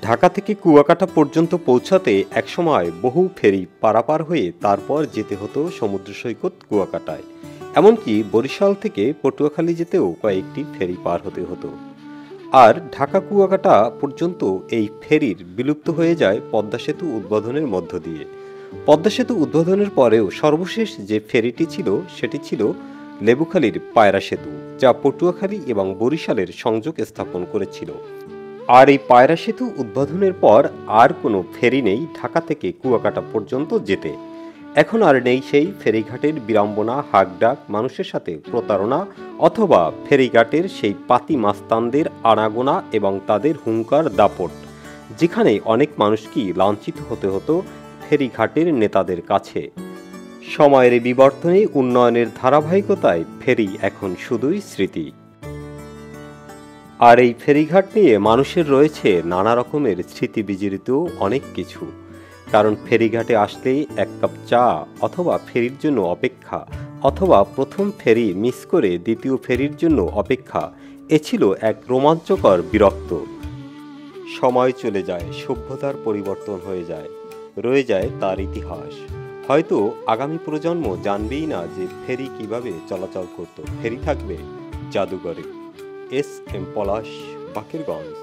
ঢাকা থেকে কুয়াকাটা পর্যন্ত পৌঁছাতে একসময় বহু ফেরি পারাপার হয়ে তারপর যেতে হতো সমুদ্র সৈকত কুয়াকাটায়। এমনকি বরিশাল থেকে পটুয়াখালী যেতেও কয়েকটি ফেরি পার হতে হতো। আর ঢাকা কুয়াকাটা পর্যন্ত এই ফেরির বিলুপ্ত হয়ে যায় পদ্মা সেতু উদ্বোধনের মধ্য দিয়ে। পদ্মা সেতু উদ্বোধনের পরেও সর্বশেষ যে ফেরিটি ছিল সেটি ছিল লেবুখালীর পায়রা সেতু, যা পটুয়াখালী এবং বরিশালের সংযোগ স্থাপন করেছিল। আর এই পায়রা সেতু উদ্বোধনের পর আর কোনো ফেরি নেই ঢাকা থেকে কুয়াকাটা পর্যন্ত যেতে। এখন আর নেই সেই ফেরিঘাটের বিড়ম্বনা, হাঁকডাক, মানুষের সাথে প্রতারণা, অথবা ফেরিঘাটের সেই পাতি মাস্তানদের আনাগোনা এবং তাদের হুঙ্কার দাপট, যেখানে অনেক মানুষকেই লাঞ্ছিত হতে হতো ফেরিঘাটের নেতাদের কাছে। সময়ের বিবর্তনে, উন্নয়নের ধারাবাহিকতায় ফেরি এখন শুধুই স্মৃতি। আর এই ফেরিঘাট নিয়ে মানুষের রয়েছে নানা রকমের স্মৃতি বিজড়িত অনেক কিছু। কারণ ফেরিঘাটে আসলেই এক কাপ চা, অথবা ফেরির জন্য অপেক্ষা, অথবা প্রথম ফেরি মিস করে দ্বিতীয় ফেরির জন্য অপেক্ষা, এ ছিল এক রোমাঞ্চকর বিরক্ত। সময় চলে যায়, সভ্যতার পরিবর্তন হয়ে যায়, রয়ে যায় তার ইতিহাস। হয়তো আগামী প্রজন্ম জানবেই না যে ফেরি কিভাবে চলাচল করত। ফেরি থাকবে জাদুঘরে। এস এম পলাশ, বাকেরগঞ্জ।